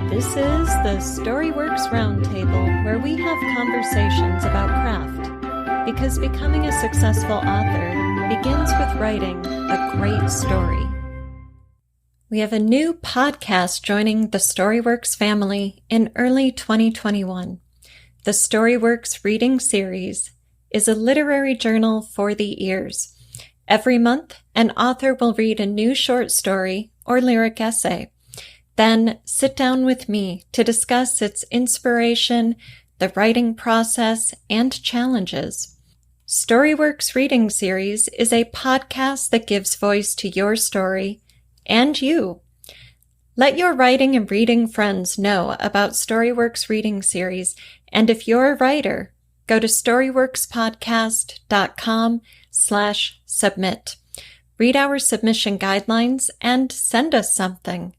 This is the StoryWorks Roundtable, where we have conversations about craft, because becoming a successful author begins with writing a great story. We have a new podcast joining the StoryWorks family in early 2021. The StoryWorks Reading Series is a literary journal for the ears. Every month, an author will read a new short story or lyric essay. Then sit down with me to discuss its inspiration, the writing process, and challenges. StoryWorks Reading Series is a podcast that gives voice to your story and you. Let your writing and reading friends know about StoryWorks Reading Series, and if you're a writer, go to storyworkspodcast.com/submit. Read our submission guidelines and send us something.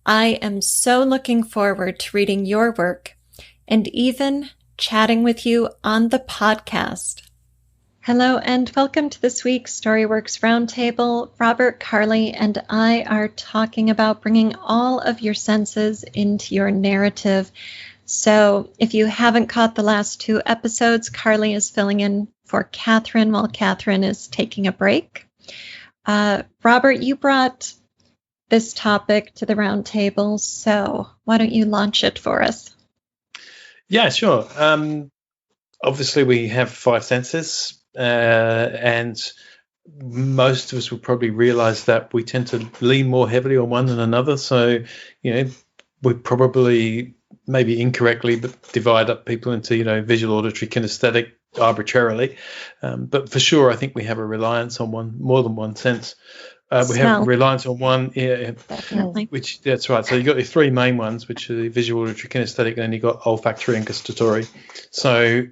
I am so looking forward to reading your work and even chatting with you on the podcast. Hello and welcome to this week's StoryWorks Roundtable. Robert, Carlee, and I are talking about bringing all of your senses into your narrative. So if you haven't caught the last two episodes, Carlee is filling in for Catherine while Catherine is taking a break. Robert, you brought this topic to the roundtable, so why don't you launch it for us? Yeah, sure. Obviously, we have five senses, and most of us will probably realize that we tend to lean more heavily on one than another. So, we probably, maybe incorrectly, but divide up people into, visual, auditory, kinesthetic arbitrarily. But for sure, I think we have a reliance on more than one sense. We have reliance on one, Definitely. which that's right. So you've got the three main ones, which are the visual, auditory, kinesthetic, and then you've got olfactory and gustatory. So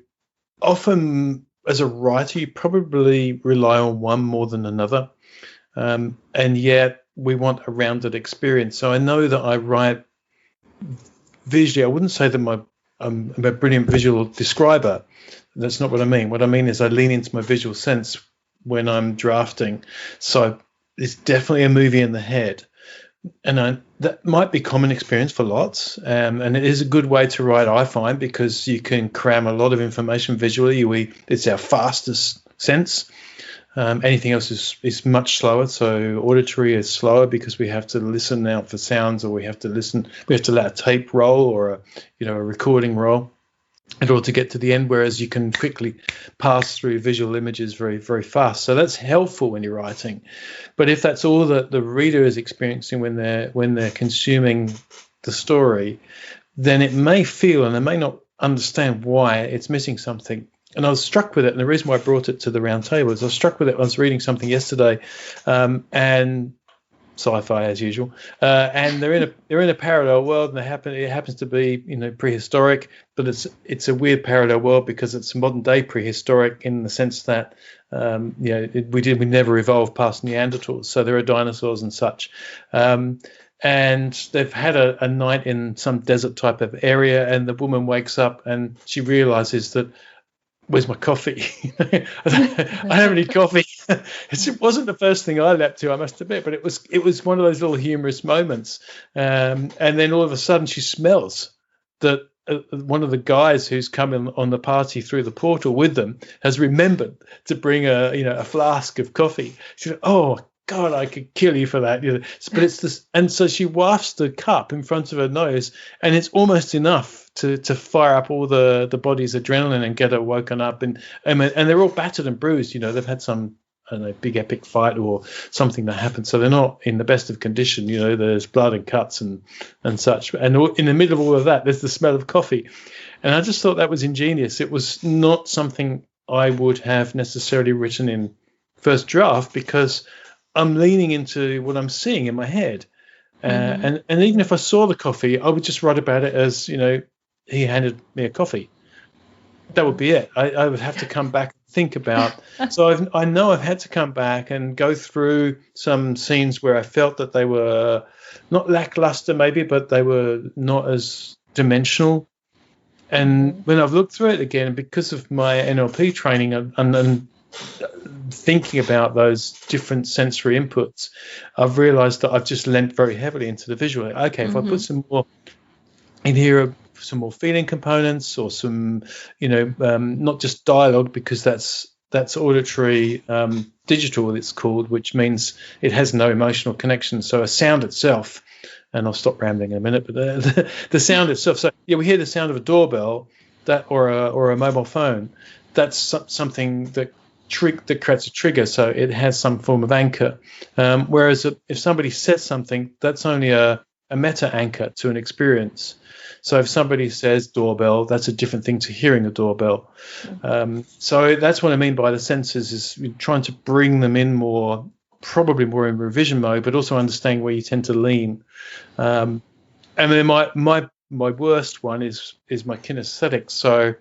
often as a writer, you probably rely on one more than another, and yet we want a rounded experience. So I know that I write visually. I wouldn't say that I'm a brilliant visual describer. That's not what I mean. What I mean is I lean into my visual sense when I'm drafting. So it's definitely a movie in the head, and that might be common experience for lots, and it is a good way to write, I find, because you can cram a lot of information visually. It's our fastest sense. Anything else is much slower. So auditory is slower because we have to listen out for sounds, or we have to let a tape roll or a recording roll in order to get to the end, whereas you can quickly pass through visual images very, very fast. So that's helpful when you're writing. But if that's all that the reader is experiencing when they're consuming the story, then it may feel, and they may not understand why it's missing something. And I was struck with it, and the reason why I brought it to the round table is I was struck with it. I was reading something yesterday, and sci-fi as usual, and they're in a parallel world, and it happens to be prehistoric, but it's a weird parallel world because it's modern day prehistoric in the sense that we never evolved past Neanderthals, so there are dinosaurs and such, and they've had a night in some desert type of area, and the woman wakes up and she realizes that, where's my coffee? I don't have any coffee. It wasn't the first thing I leapt to, I must admit, but it was one of those little humorous moments. And then all of a sudden she smells that one of the guys who's coming on the party through the portal with them has remembered to bring a flask of coffee. She said, "Oh God, I could kill you for that." But it's this, and so she wafts the cup in front of her nose, and it's almost enough to fire up all the body's adrenaline and get her woken up. And they're all battered and bruised. They've had some, I don't know, big epic fight or something that happened, so they're not in the best of condition. There's blood and cuts and such. And in the middle of all of that, there's the smell of coffee. And I just thought that was ingenious. It was not something I would have necessarily written in first draft, because I'm leaning into what I'm seeing in my head. And even if I saw the coffee, I would just write about it as, he handed me a coffee. That would be it. I would have to come back and think about. So I know I've had to come back and go through some scenes where I felt that they were not lackluster maybe, but they were not as dimensional. And when I've looked through it again, because of my NLP training and thinking about those different sensory inputs, I've realized that I've just lent very heavily into the visual. Okay, if I put some more in here are some more feeling components, or some, not just dialogue, because that's auditory digital, it's called, which means it has no emotional connection. So a sound itself, and I'll stop rambling in a minute, but the sound itself. So we hear the sound of a doorbell, or a mobile phone. That's something that creates a trigger. So it has some form of anchor. Whereas if somebody says something, that's only a meta anchor to an experience. So if somebody says doorbell, that's a different thing to hearing a doorbell. So that's what I mean by the senses, is trying to bring them in probably more in revision mode, but also understanding where you tend to lean. And then my worst one is my kinesthetic. So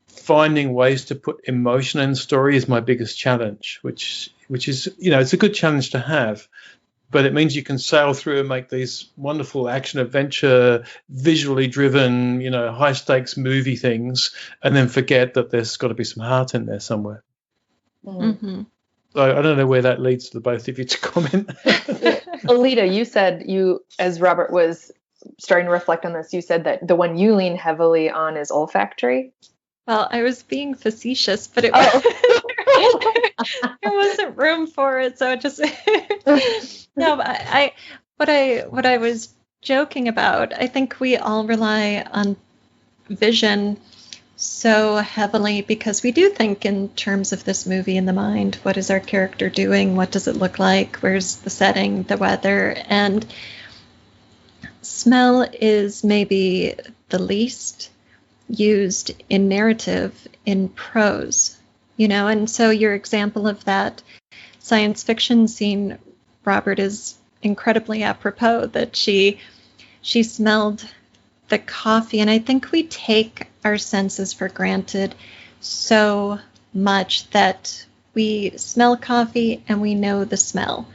finding ways to put emotion in the story is my biggest challenge, which is, it's a good challenge to have. But it means you can sail through and make these wonderful action adventure, visually driven, high stakes movie things, and then forget that there's got to be some heart in there somewhere. Mm-hmm. So I don't know where that leads to the both of you to comment. Alida, you said as Robert was starting to reflect on this, you said that the one you lean heavily on is olfactory. Well, I was being facetious, but there wasn't room for it, so it just no. But what I was joking about, I think we all rely on vision so heavily because we do think in terms of this movie in the mind. What is our character doing? What does it look like? Where's the setting, the weather? And smell is maybe the least used in narrative in prose, and so your example of that science fiction scene, Robert, is incredibly apropos, that she smelled the coffee. And I think we take our senses for granted so much that we smell coffee and we know the smell,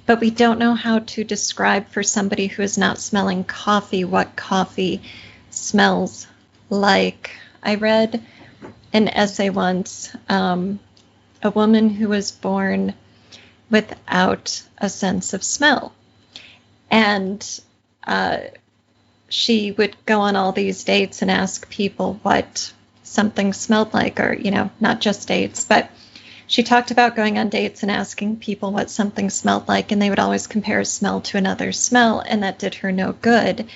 but we don't know how to describe for somebody who is not smelling coffee what coffee smells like. I read an essay once, a woman who was born without a sense of smell. And she would go on all these dates and ask people what something smelled like, or, not just dates, but she talked about going on dates and asking people what something smelled like, and they would always compare a smell to another smell, and that did her no good.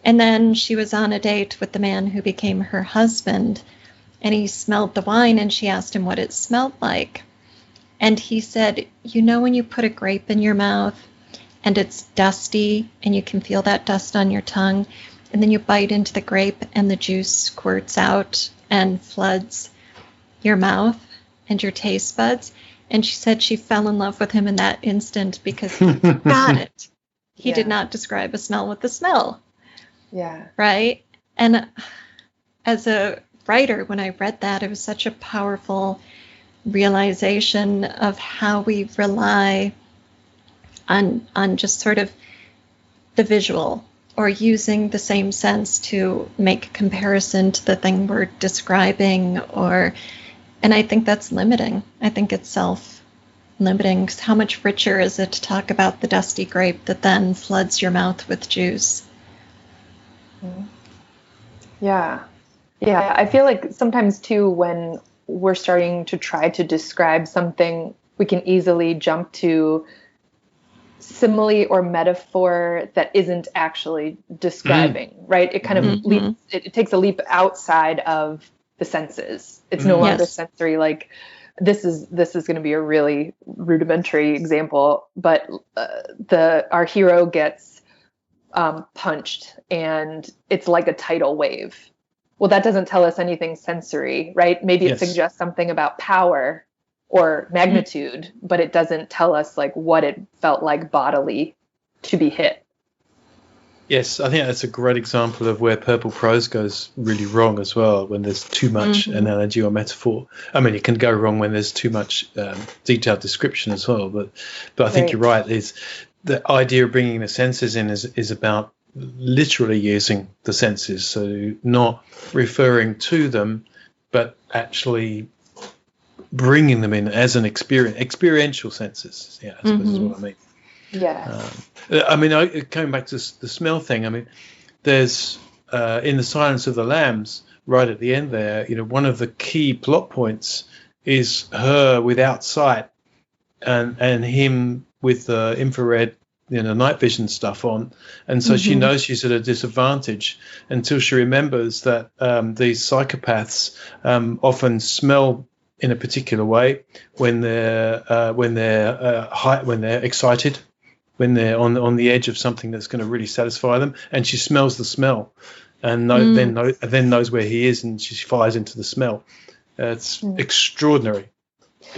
And then she was on a date with the man who became her husband, and he smelled the wine, and she asked him what it smelled like. And he said, when you put a grape in your mouth and it's dusty and you can feel that dust on your tongue, and then you bite into the grape and the juice squirts out and floods your mouth and your taste buds. And she said she fell in love with him in that instant because he got it. He did not describe a smell with a smell. Yeah. Right? And as a writer, when I read that, it was such a powerful realization of how we rely on just sort of the visual, or using the same sense to make a comparison to the thing we're describing, and I think that's limiting. I think it's self-limiting, because how much richer is it to talk about the dusty grape that then floods your mouth with juice? Yeah. I feel like sometimes too, when we're starting to try to describe something, we can easily jump to simile or metaphor that isn't actually describing, right? It kind of leaps, it takes a leap outside of the senses. It's no longer sensory. Like this is going to be a really rudimentary example, but our hero gets punched and it's like a tidal wave. Well, that doesn't tell us anything sensory, right? Maybe it suggests something about power or magnitude, but it doesn't tell us like what it felt like bodily to be hit. Yes, I think that's a great example of where purple prose goes really wrong as well, when there's too much analogy or metaphor. I mean, it can go wrong when there's too much detailed description as well. But I think you're right. The idea of bringing the senses in is about literally using the senses, so not referring to them, but actually bringing them in as an experiential senses. Yeah, I suppose is what I mean. Yeah. I mean, coming back to the smell thing, I mean, there's in The Silence of the Lambs, right at the end there, one of the key plot points is her without sight and him with the infrared, night vision stuff on. And so she knows she's at a disadvantage until she remembers that these psychopaths often smell in a particular way when they're excited, when they're on the edge of something that's going to really satisfy them, and she smells the smell, and then knows where he is, and she fires into the smell. It's extraordinary.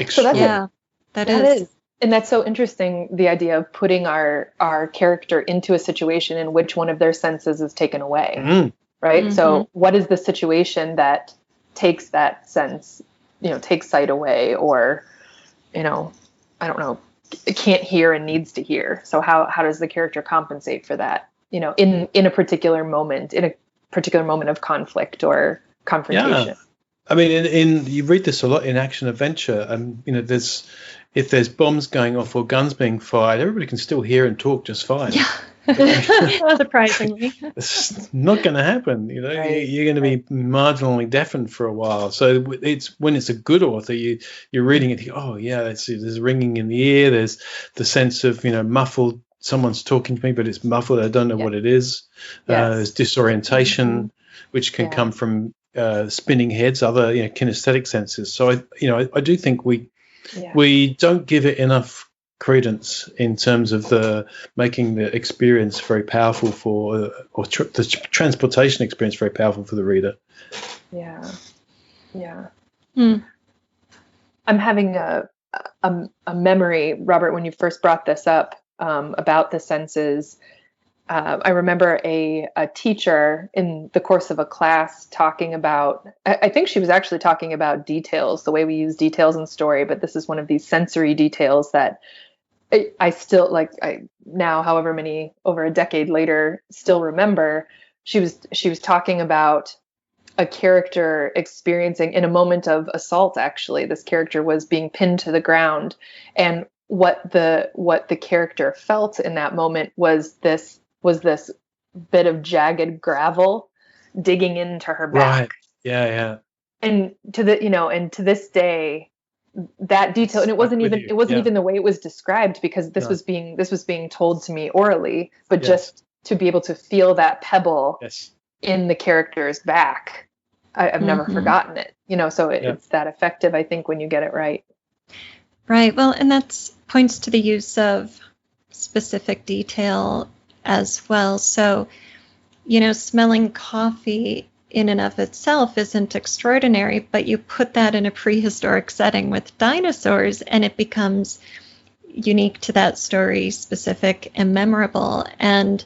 So that is. And that's so interesting, the idea of putting our character into a situation in which one of their senses is taken away, right? So what is the situation that takes that sense, takes sight away, or, I don't know, can't hear and needs to hear. So how does the character compensate for that, in a particular moment, of conflict or confrontation? Yeah. I mean, you read this a lot in action adventure, and if there's bombs going off or guns being fired, everybody can still hear and talk just fine. Yeah, surprisingly. It's not going to happen. Right. You're going to be marginally deafened for a while. So it's when it's a good author, you're reading it. Oh yeah, there's ringing in the ear. There's the sense of muffled. Someone's talking to me, but it's muffled. I don't know what it is. There's disorientation, which can come from spinning heads, other kinesthetic senses. So I do think we don't give it enough credence in terms of making the experience very powerful the transportation experience very powerful for the reader. Yeah. I'm having a memory, Robert, when you first brought this up, about the senses. I remember a teacher in the course of a class talking about, I think she was actually talking about details, the way we use details in story, but this is one of these sensory details that I still, now, however many, over a decade later, still remember. She was talking about a character experiencing, in a moment of assault, actually, this character was being pinned to the ground, and what the character felt in that moment was this bit of jagged gravel digging into her back. Right. Yeah. And to this day, that detail, and it wasn't even the way it was described, because this was being told to me orally, but just to be able to feel that pebble in the character's back, I've never forgotten it. So it's that effective, I think, when you get it right. Right. Well, and that points to the use of specific detail as well. So, smelling coffee in and of itself isn't extraordinary, but you put that in a prehistoric setting with dinosaurs and it becomes unique to that story, specific and memorable. And,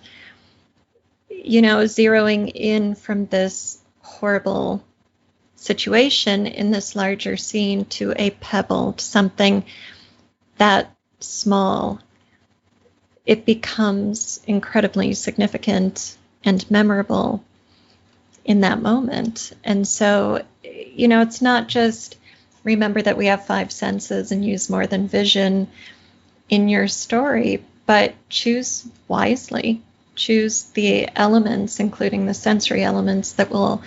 zeroing in from this horrible situation in this larger scene to a pebble, to something that small, it becomes incredibly significant and memorable in that moment. And so, it's not just remember that we have 5 senses and use more than vision in your story, but choose wisely. Choose the elements, including the sensory elements, that will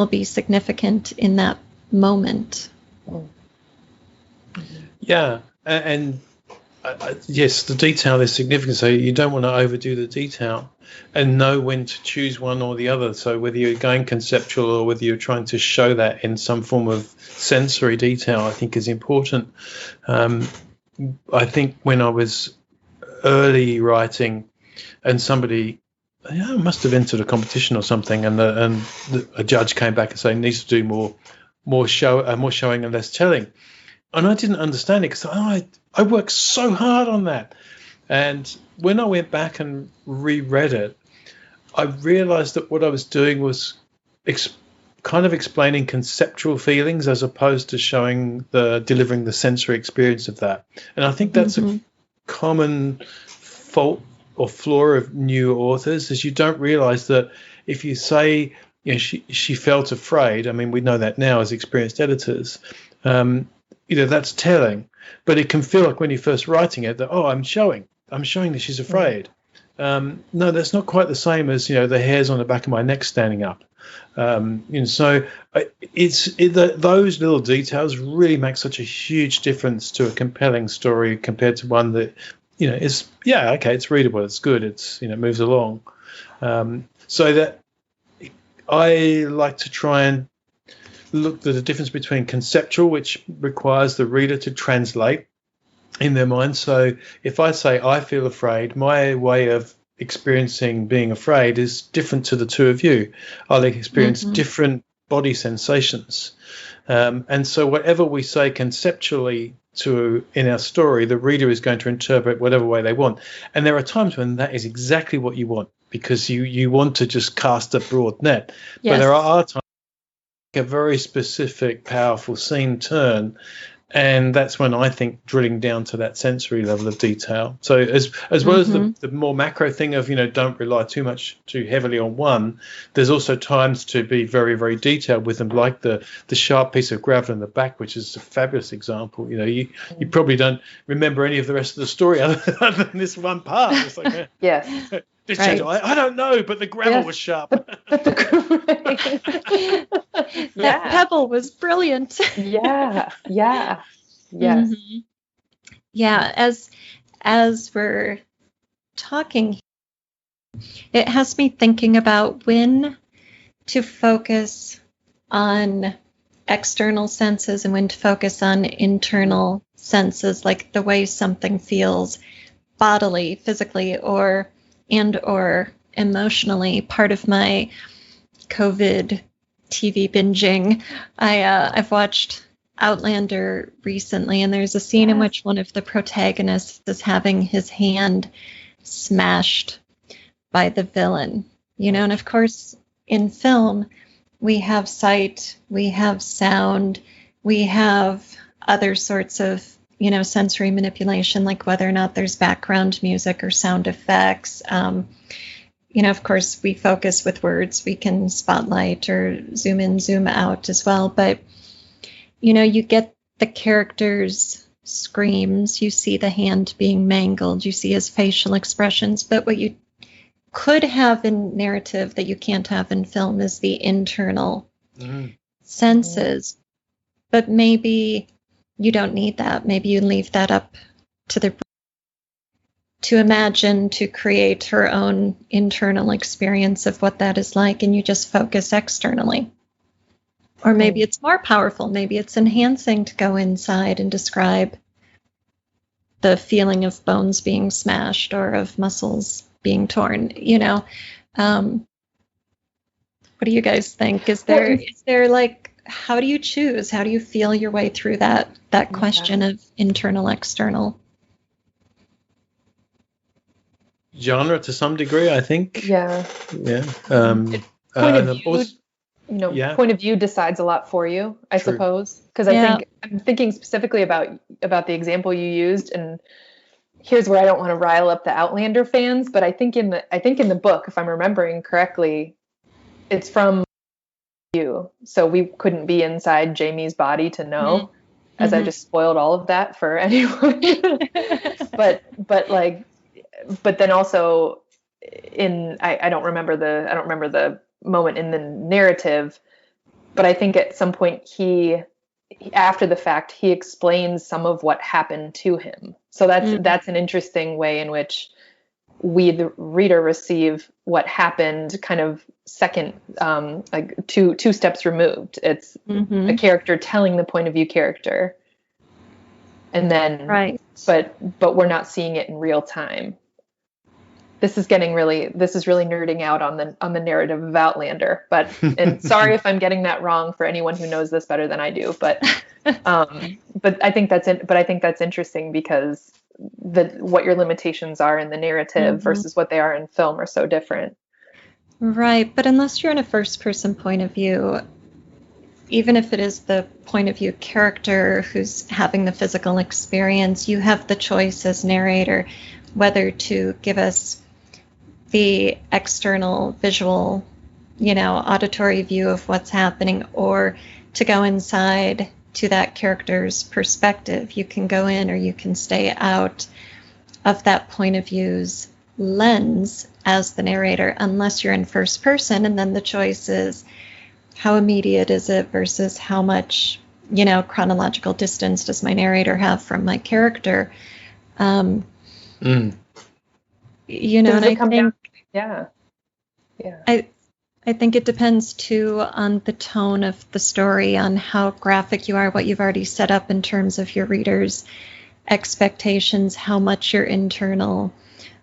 be significant in that moment. Yeah, and yes, the detail is significant. So you don't want to overdo the detail, and know when to choose one or the other. So whether you're going conceptual or whether you're trying to show that in some form of sensory detail, I think is important. I think when I was early writing, and somebody must have entered a competition or something, and a judge came back and saying needs to do more showing and less telling, and I didn't understand it because I worked so hard on that. And when I went back and reread it, I realized that what I was doing was kind of explaining conceptual feelings as opposed to delivering the sensory experience of that. And I think that's a common fault or flaw of new authors, is you don't realize that if you say, she felt afraid, I mean, we know that now as experienced editors, that's telling, but it can feel like when you're first writing it that, I'm showing that she's afraid. No, that's not quite the same as, the hairs on the back of my neck standing up. So those little details really make such a huge difference to a compelling story compared to one that, is, okay, it's readable, it's good, it's, moves along. So that I like to try and look at the difference between conceptual, which requires the reader to translate in their mind. So if I say I feel afraid, my way of experiencing being afraid is different to the two of you. I'll experience different body sensations. And so whatever we say conceptually in our story, the reader is going to interpret whatever way they want. And there are times when that is exactly what you want, because you want to just cast a broad net. Yes. But there are times a very specific, powerful scene turn, and that's when I think drilling down to that sensory level of detail. So as well as the more macro thing of, don't rely too heavily on one, there's also times to be very, very detailed with them, like the sharp piece of gravel in the back, which is a fabulous example. You probably don't remember any of the rest of the story other than this one part. It's like, yes. Right. I don't know, but the gravel was sharp. That pebble was brilliant. Yes. Yeah, as we're talking, it has me thinking about when to focus on external senses and when to focus on internal senses, like the way something feels bodily, physically, or emotionally. Part of my COVID TV binging, I've watched Outlander recently, and there's a scene in which one of the protagonists is having his hand smashed by the villain, and of course in film we have sight, we have sound, we have other sorts of sensory manipulation, like whether or not there's background music or sound effects. Of course, we focus with words. We can spotlight or zoom in, zoom out as well. But, you get the character's screams. You see the hand being mangled. You see his facial expressions. But what you could have in narrative that you can't have in film is the internal senses. But maybe you don't need that. Maybe you leave that up to to imagine, to create her own internal experience of what that is like, and you just focus externally. Or maybe it's more powerful. Maybe it's enhancing to go inside and describe the feeling of bones being smashed or of muscles being torn. What do you guys think? Is there like, how do you choose? How do you feel your way through that question of internal, external? Genre to some degree, I think. Yeah. Point of view decides a lot for you, I suppose. Because I'm thinking specifically about the example you used, and here's where I don't want to rile up the Outlander fans, but I think in the book, if I'm remembering correctly, it's from you, so we couldn't be inside Jamie's body to know, as I just spoiled all of that for anyone. but then also I don't remember the moment in the narrative, but I think at some point he after the fact he explains some of what happened to him. So that's an interesting way in which we, the reader, receive what happened kind of second, like two steps removed. It's a character telling the point of view character. And then, but we're not seeing it in real time. This is really nerding out on the narrative of Outlander, and sorry if I'm getting that wrong for anyone who knows this better than I do, but I think that's interesting because what your limitations are in the narrative versus what they are in film are so different. Right. But unless you're in a first person point of view, even if it is the point of view character who's having the physical experience, you have the choice as narrator whether to give us the external visual, auditory view of what's happening, or to go inside to that character's perspective. You can go in or you can stay out of that point of view's lens as the narrator unless you're in first person, and then the choice is how immediate is it versus how much, chronological distance does my narrator have from my character. Does And it come down? Yeah. I think it depends too on the tone of the story, on how graphic you are, what you've already set up in terms of your readers' expectations, how much your internal,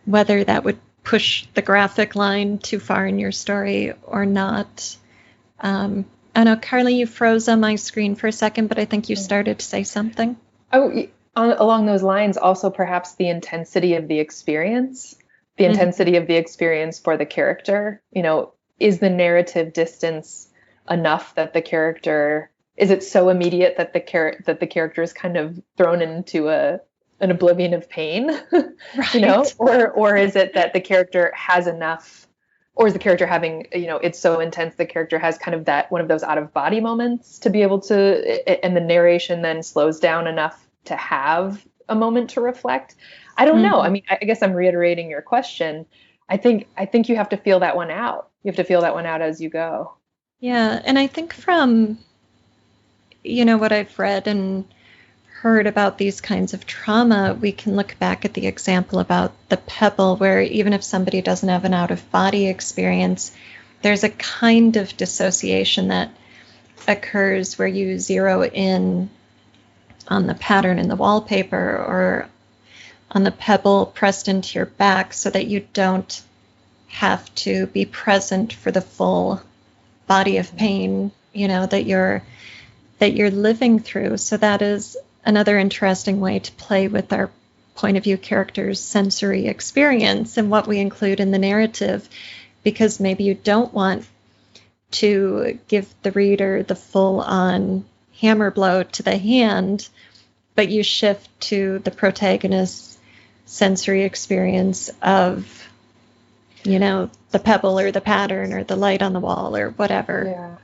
whether that would push the graphic line too far in your story or not. I know, Carlee, you froze on my screen for a second, but I think you started to say something. Along those lines, also perhaps the intensity of the experience, intensity of the experience for the character. Is the narrative distance enough that the character, is it so immediate that the character is kind of thrown into an oblivion of pain, Right. or is it that the character has enough, or is the character having, it's so intense the character has kind of that one of those out of body moments to be able to, and the narration then slows down enough to have a moment to reflect. I don't know. I mean, I guess I'm reiterating your question. I think you have to feel that one out. You have to feel that one out as you go. Yeah, and I think from, what I've read and heard about these kinds of trauma, we can look back at the example about the pebble, where even if somebody doesn't have an out-of-body experience, there's a kind of dissociation that occurs where you zero in on the pattern in the wallpaper or on the pebble pressed into your back so that you don't have to be present for the full body of pain, that you're living through. So that is another interesting way to play with our point of view characters' sensory experience and what we include in the narrative, because maybe you don't want to give the reader the full-on hammer blow to the hand, but you shift to the protagonist's sensory experience of, the pebble or the pattern or the light on the wall or whatever.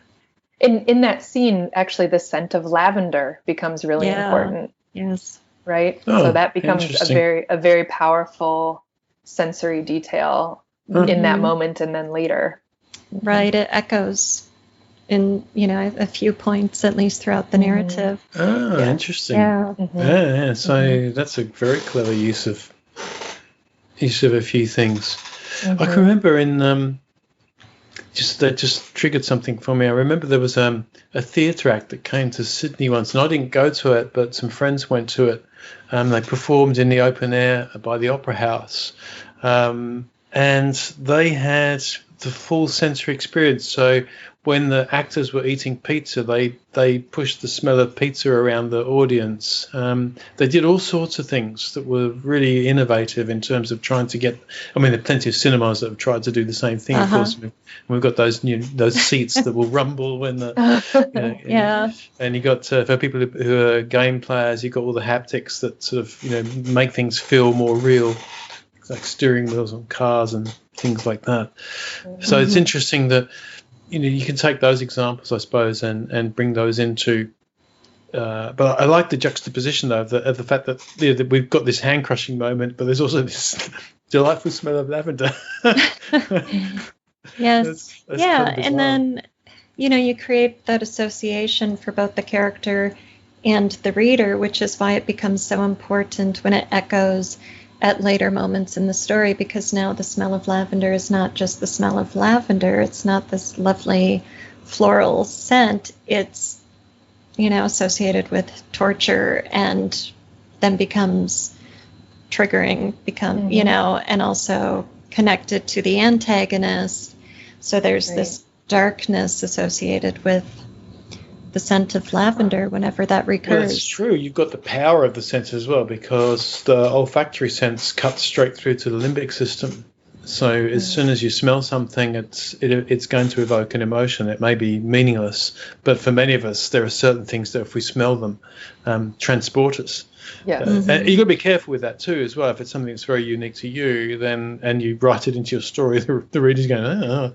Yeah. In that scene, actually, the scent of lavender becomes really important. Yes. Right. Oh, so that becomes a very powerful sensory detail in that moment and then later. Right. It echoes in, a few points, at least throughout the narrative. Oh, interesting. Yeah. Yeah. So that's a very clever use of a few things. I can remember in that just triggered something for me. I remember there was a theatre act that came to Sydney once, and I didn't go to it, but some friends went to it. They performed in the open air by the Opera House, and they had the full sensory experience. So when the actors were eating pizza, they pushed the smell of pizza around the audience. They did all sorts of things that were really innovative in terms of trying to get. I mean, there are plenty of cinemas that have tried to do the same thing. Of course, we've got those seats that will rumble when the And you got for people who are game players, you got all the haptics that sort of make things feel more real, like steering wheels on cars and things like that. So it's interesting that you can take those examples, I suppose, and bring those into. But I like the juxtaposition, though, of the fact that we've got this hand crushing moment, but there's also this delightful smell of lavender. Yes. That's and then you create that association for both the character and the reader, which is why it becomes so important when it echoes at later moments in the story, because now the smell of lavender is not just the smell of lavender. It's not this lovely floral scent. It's, associated with torture and then becomes triggering, and also connected to the antagonist. So there's this darkness associated with the scent of lavender whenever that recurs. Well, that's true. You've got the power of the sense as well, because the olfactory sense cuts straight through to the limbic system. So as soon as you smell something, it's going to evoke an emotion. It may be meaningless, but for many of us, there are certain things that if we smell them, transport us. Yeah. And you've got to be careful with that too as well. If it's something that's very unique to you, and you write it into your story, the reader's going, oh.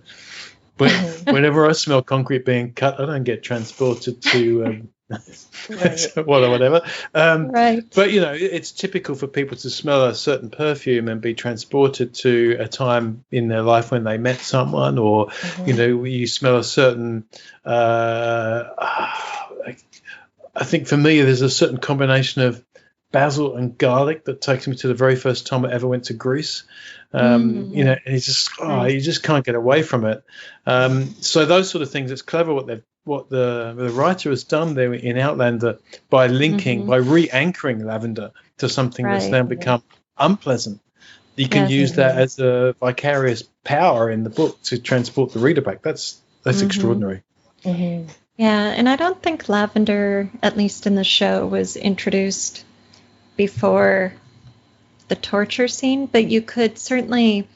Whenever I smell concrete being cut, I don't get transported to Right. whatever. Right. But, it's typical for people to smell a certain perfume and be transported to a time in their life when they met someone, or, you smell a certain, I think for me, there's a certain combination of basil and garlic that takes me to the very first time I ever went to Greece. And it's just, you just can't get away from it. So those sort of things, it's clever what the writer has done there in Outlander by linking, by re-anchoring lavender to something that's now become unpleasant. You can use that as a vicarious power in the book to transport the reader back. That's extraordinary. Mm-hmm. Yeah, and I don't think lavender, at least in the show, was introduced before the torture scene, but you could certainly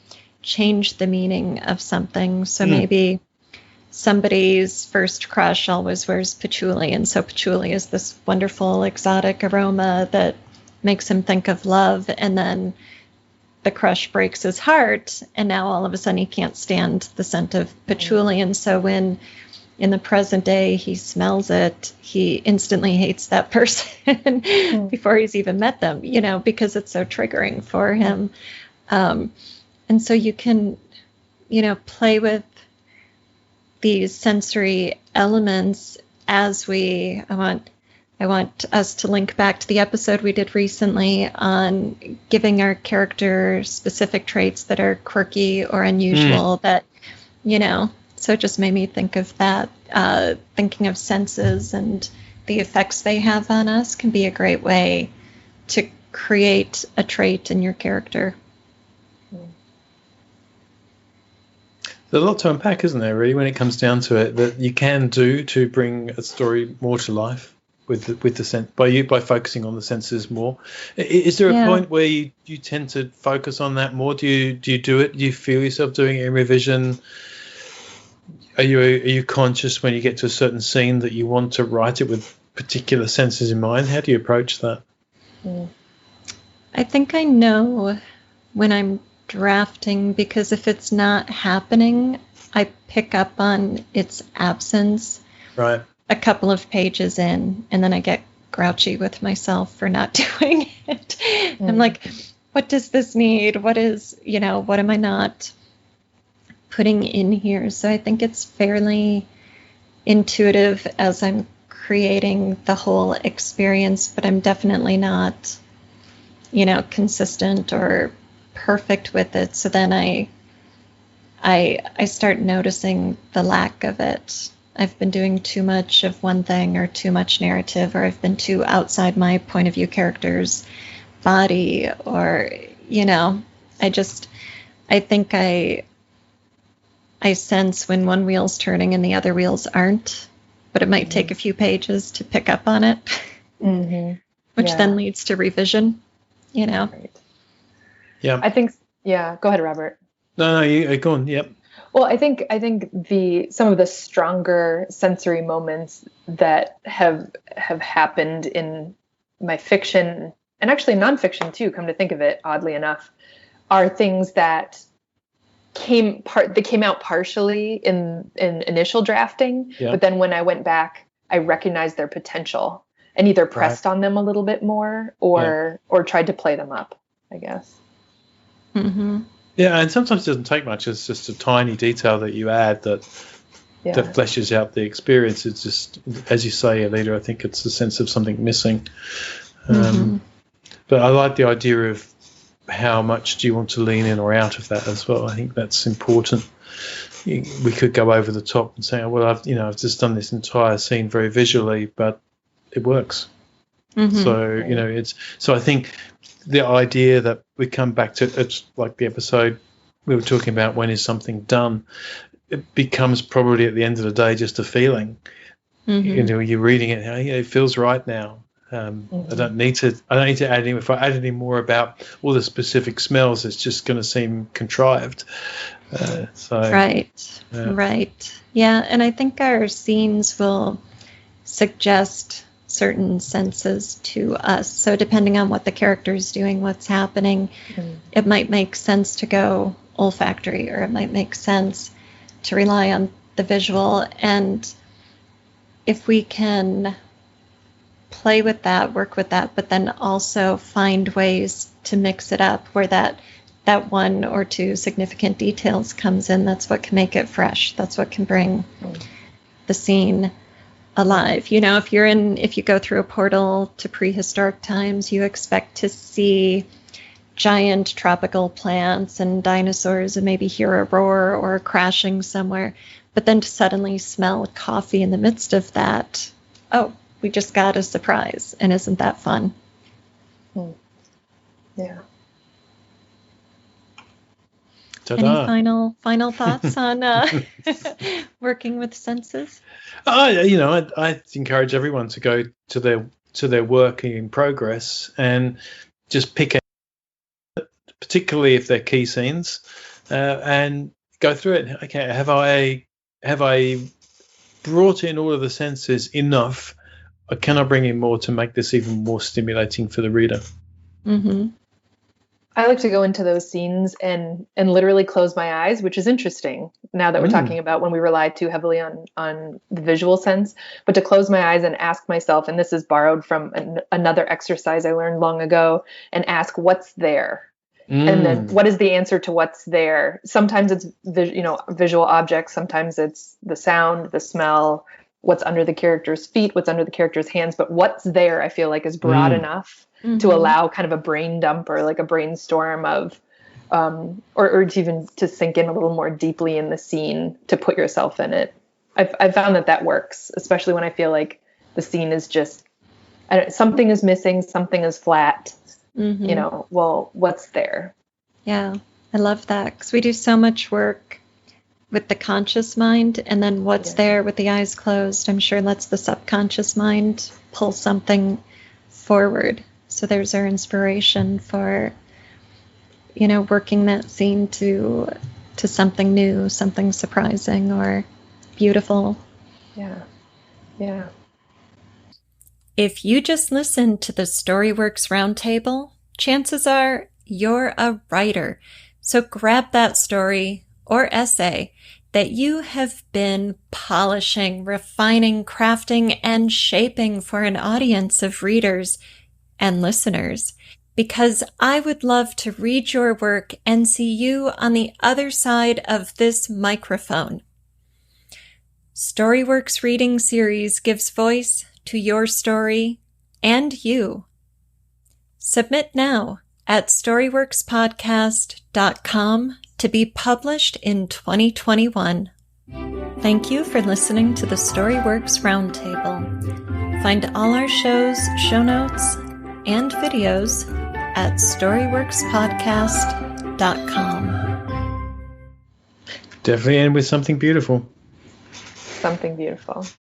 change the meaning of something. So maybe somebody's first crush always wears patchouli, and so patchouli is this wonderful exotic aroma that makes him think of love, and then the crush breaks his heart, and now all of a sudden he can't stand the scent of patchouli, and so when in the present day he smells it, he instantly hates that person before he's even met them, because it's so triggering for him. And so you can, play with these sensory elements as I want us to link back to the episode we did recently on giving our character specific traits that are quirky or unusual that, so it just made me think of that. Thinking of senses and the effects they have on us can be a great way to create a trait in your character. There's a lot to unpack, isn't there, really, when it comes down to it, that you can do to bring a story more to life with the sense by focusing on the senses more. Is there a point where you tend to focus on that more? Do you do it? Do you feel yourself doing it in revision? Are you conscious when you get to a certain scene that you want to write it with particular senses in mind? How do you approach that? I think I know when I'm drafting, because if it's not happening, I pick up on its absence a couple of pages in, and then I get grouchy with myself for not doing it. I'm like, what does this need? What am I not putting in here? So I think it's fairly intuitive as I'm creating the whole experience, but I'm definitely not, consistent or perfect with it. So then I start noticing the lack of it. I've been doing too much of one thing, or too much narrative, or I've been too outside my point of view character's body, or, I think I sense when one wheel's turning and the other wheels aren't, but it might take a few pages to pick up on it, which then leads to revision, Right. Yeah. I think, go ahead, Robert. No, you go on. Yep. Well, I think some of the stronger sensory moments that have happened in my fiction, and actually nonfiction too, come to think of it, oddly enough, are things that came out partially in initial drafting, but then when I went back, I recognized their potential and either pressed on them a little bit more or tried to play them up, I guess. Yeah, and sometimes it doesn't take much. It's just a tiny detail that you add that fleshes out the experience. It's just, as you say, Alida, I think it's the sense of something missing. But I like the idea of how much do you want to lean in or out of that as well. I think that's important. We could go over the top and say, well, I've just done this entire scene very visually, but it works. So, so I think the idea that we come back to, it's like the episode we were talking about, when is something done, it becomes probably at the end of the day just a feeling. You're reading it, it feels right now. I don't need to add any. If I add any more about all the specific smells, it's just going to seem contrived. Right. Yeah, and I think our scenes will suggest certain senses to us. So depending on what the character is doing, what's happening, it might make sense to go olfactory, or it might make sense to rely on the visual. And if we can play with that, work with that, but then also find ways to mix it up where that one or two significant details comes in. That's what can make it fresh. That's what can bring the scene alive. You know, if you go through a portal to prehistoric times, you expect to see giant tropical plants and dinosaurs and maybe hear a roar or a crashing somewhere, but then to suddenly smell coffee in the midst of that, oh, we just got a surprise. And isn't that fun? Yeah. Ta-da. Any final thoughts on working with senses? I encourage everyone to go to their work in progress and just pick out, particularly if they're key scenes, and go through it. Okay, have I brought in all of the senses enough? Or can I bring in more to make this even more stimulating for the reader? Mm-hmm. I like to go into those scenes and literally close my eyes, which is interesting now that we're talking about when we rely too heavily on the visual sense, but to close my eyes and ask myself, and this is borrowed from another exercise I learned long ago, and ask what's there. And then what is the answer to what's there? Sometimes it's visual objects. Sometimes it's the sound, the smell, what's under the character's feet, what's under the character's hands. But what's there, I feel like, is broad enough to allow kind of a brain dump or like a brainstorm of, or to even to sink in a little more deeply in the scene, to put yourself in it. I've found that works, especially when I feel like the scene is just, something is missing, something is flat. Well, what's there? Yeah, I love that, because we do so much work with the conscious mind, and then what's there with the eyes closed, I'm sure lets the subconscious mind pull something forward. So there's our inspiration for, working that scene to something new, something surprising or beautiful. Yeah. If you just listened to the StoryWorks Roundtable, chances are you're a writer. So grab that story or essay that you have been polishing, refining, crafting, and shaping for an audience of readers and listeners, because I would love to read your work and see you on the other side of this microphone. StoryWorks Reading Series gives voice to your story and you. Submit now at storyworkspodcast.com to be published in 2021. Thank you for listening to the StoryWorks Roundtable. Find all our shows, show notes, and videos at storyworkspodcast.com. Definitely end with something beautiful. Something beautiful.